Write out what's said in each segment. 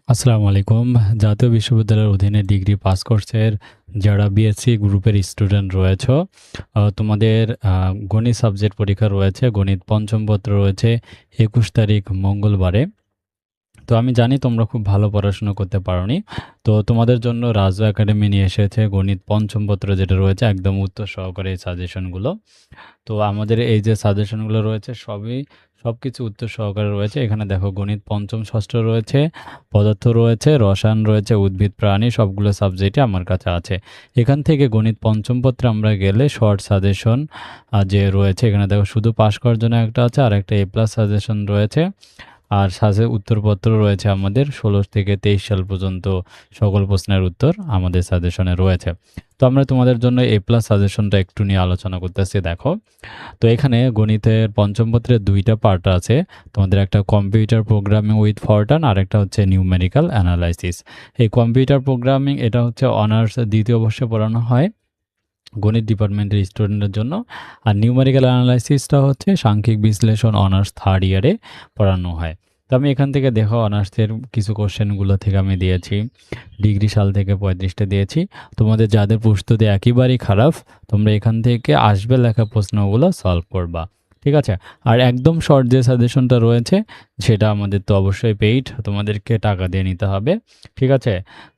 আসসালামু আলাইকুম। জাতীয় বিশ্ববিদ্যালয়ের অধীনে ডিগ্রি পাস কোর্সের যারা বিএসসি গ্রুপের স্টুডেন্ট রয়েছ, তোমাদের গণিত সাবজেক্ট পরীক্ষা রয়েছে। গণিত পঞ্চম পত্র রয়েছে ২১ তারিখ মঙ্গলবারে। তো আমি জানি তোমরা খুব ভালো পড়াশোনা করতে পারোনি। তো তোমাদের জন্য রাজু একাডেমি নিয়ে এসেছে গণিত পঞ্চম পত্র যেটা রয়েছে একদম উত্তর সহকারে এই সাজেশনগুলো। তো আমাদের এই যে সাজেশনগুলো রয়েছে সবকিছু উত্তর সহকারে রয়েছে। এখানে দেখো গণিত পঞ্চম ষষ্ঠ রয়েছে, পদার্থ রয়েছে, রসায়ন রয়েছে, উদ্ভিদ প্রাণী সবগুলো সাবজেক্টই আমার কাছে আছে। এখান থেকে গণিত পঞ্চম পত্রে আমরা গেলে শর্ট সাজেশন যে রয়েছে এখানে দেখো শুধু পাস করার জন্য একটা আছে, আর একটা এ প্লাস সাজেশন রয়েছে। আর সাথে উত্তরপত্র রয়েছে আমাদের 16 থেকে 23 সাল পর্যন্ত সকল প্রশ্নের উত্তর আমাদের সাজেশনে রয়েছে। তো আমরা তোমাদের জন্য এ প্লাস সাজেশনটা একটু নিয়ে আলোচনা করতেছি। দেখো, তো এখানে গণিতের পঞ্চম পত্রের দুইটা পার্ট আছে। তোমাদের একটা কম্পিউটার প্রোগ্রামিং উইথ ফরটার্ন, আর একটা হচ্ছে নিউমেরিক্যাল অ্যানালাইসিস। এই কম্পিউটার প্রোগ্রামিং এটা হচ্ছে অনার্স দ্বিতীয় বর্ষে পড়ানো হয় গণিত ডিপার্টমেন্টের স্টুডেন্টের জন্য। আর নিউমেরিক্যাল অ্যানালাইসিসটা হচ্ছে সাংখ্যিক বিশ্লেষণ অনার্স থার্ড ইয়ারে পড়ানো হয়। তো আমি এখান থেকে দেখো অনার্সের কিছু কোশ্চেনগুলো থেকে আমি দিয়েছি, ডিগ্রি সাল থেকে 35টা দিয়েছি। তোমাদের যাদের প্রস্তুতি একেবারেই খারাপ, তোমরা এখান থেকে আসবে লেখা প্রশ্নগুলো সলভ করবা, ঠিক আছে? আর একদম শর্ট যে সাজেশনটা রয়েছে সেটা আমাদের তো অবশ্যই পেইড, তোমাদেরকে টাকা দিয়ে নিতে হবে, ঠিক আছে?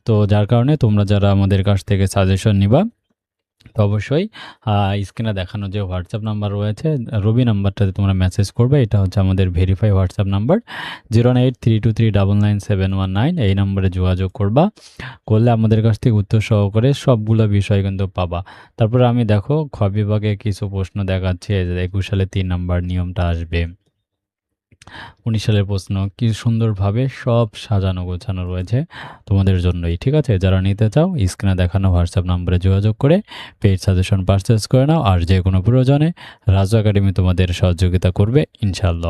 তো যার কারণে তোমরা যারা আমাদের কাছ থেকে সাজেশন নিবা, তো অবশ্যই স্ক্রিনে দেখানো যে হোয়াটসঅ্যাপ নাম্বার রয়েছে রবি নাম্বারটাতে তোমরা মেসেজ করবে। এটা হচ্ছে আমাদের ভেরিফাই হোয়াটসঅ্যাপ নাম্বার 09832399719। এই নাম্বারে যোগাযোগ করবা, করলে আমাদের কাছ থেকে উত্তর সহকারে সবগুলো বিষয় কিন্তু পাবা। তারপরে আমি দেখো খ বিভাগে কিছু প্রশ্ন দেখাচ্ছে, 21 সালে 3 নাম্বার নিয়মটা আসবে, 19 সালের প্রশ্ন, কি সুন্দরভাবে সব সাজানো গোছানো রয়েছে তোমাদের জন্যই, ঠিক আছে? যারা নিতে চাও স্ক্রিনে দেখানো হোয়াটসঅ্যাপ নম্বরে যোগাযোগ করে পেইড সাজেশন পারচেস করে নাও। আর যে কোনো প্রয়োজনে রাজু একাডেমি তোমাদের সহযোগিতা করবে ইনশাআল্লাহ।